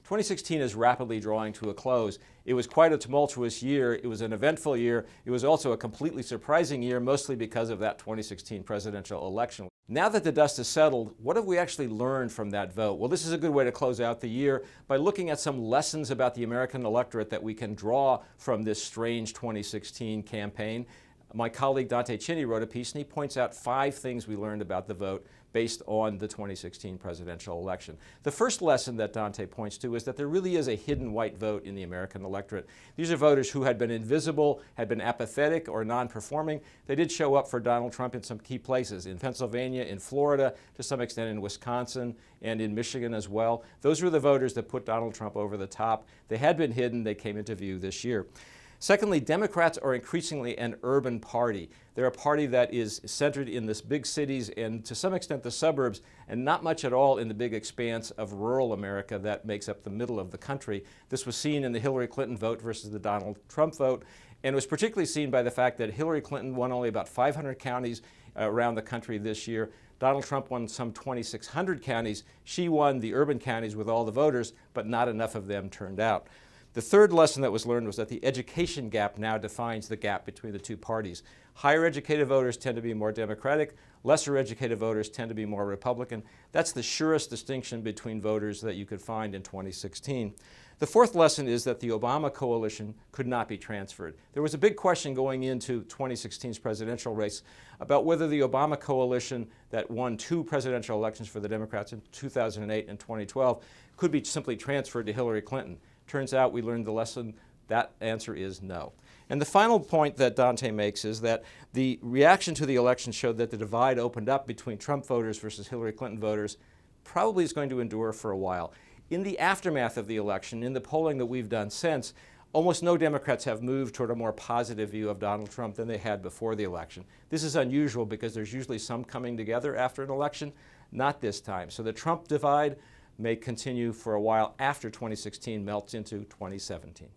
2016 is rapidly drawing to a close. It was quite a tumultuous year. It was an eventful year. It was also a completely surprising year, mostly because of that 2016 presidential election. Now that the dust has settled, what have we actually learned from that vote? Well, this is a good way to close out the year by looking at some lessons about the American electorate that we can draw from this strange 2016 campaign. My colleague Dante Cini wrote a piece and he points out 5 things we learned about the vote based on the 2016 presidential election. The first lesson that Dante points to is that there really is a hidden white vote in the American electorate. These are voters who had been invisible, had been apathetic or non-performing. They did show up for Donald Trump in some key places, in Pennsylvania, in Florida, to some extent in Wisconsin, and in Michigan as well. Those were the voters that put Donald Trump over the top. They had been hidden. They came into view this year. Secondly, Democrats are increasingly an urban party. They're a party that is centered in the big cities and to some extent the suburbs, and not much at all in the big expanse of rural America that makes up the middle of the country. This was seen in the Hillary Clinton vote versus the Donald Trump vote, and was particularly seen by the fact that Hillary Clinton won only about 500 counties around the country this year. Donald Trump won some 2,600 counties. She won the urban counties with all the voters, but not enough of them turned out. The third lesson that was learned was that the education gap now defines the gap between the two parties. Higher educated voters tend to be more Democratic, lesser educated voters tend to be more Republican. That's the surest distinction between voters that you could find in 2016. The fourth lesson is that the Obama coalition could not be transferred. There was a big question going into 2016's presidential race about whether the Obama coalition that won 2 presidential elections for the Democrats in 2008 and 2012 could be simply transferred to Hillary Clinton. Turns out we learned the lesson. That answer is no. And the final point that Dante makes is that the reaction to the election showed that the divide opened up between Trump voters versus Hillary Clinton voters probably is going to endure for a while. In the aftermath of the election, in the polling that we've done since, almost no Democrats have moved toward a more positive view of Donald Trump than they had before the election. This is unusual because there's usually some coming together after an election, not this time. So the Trump divide may continue for a while after 2016 melts into 2017.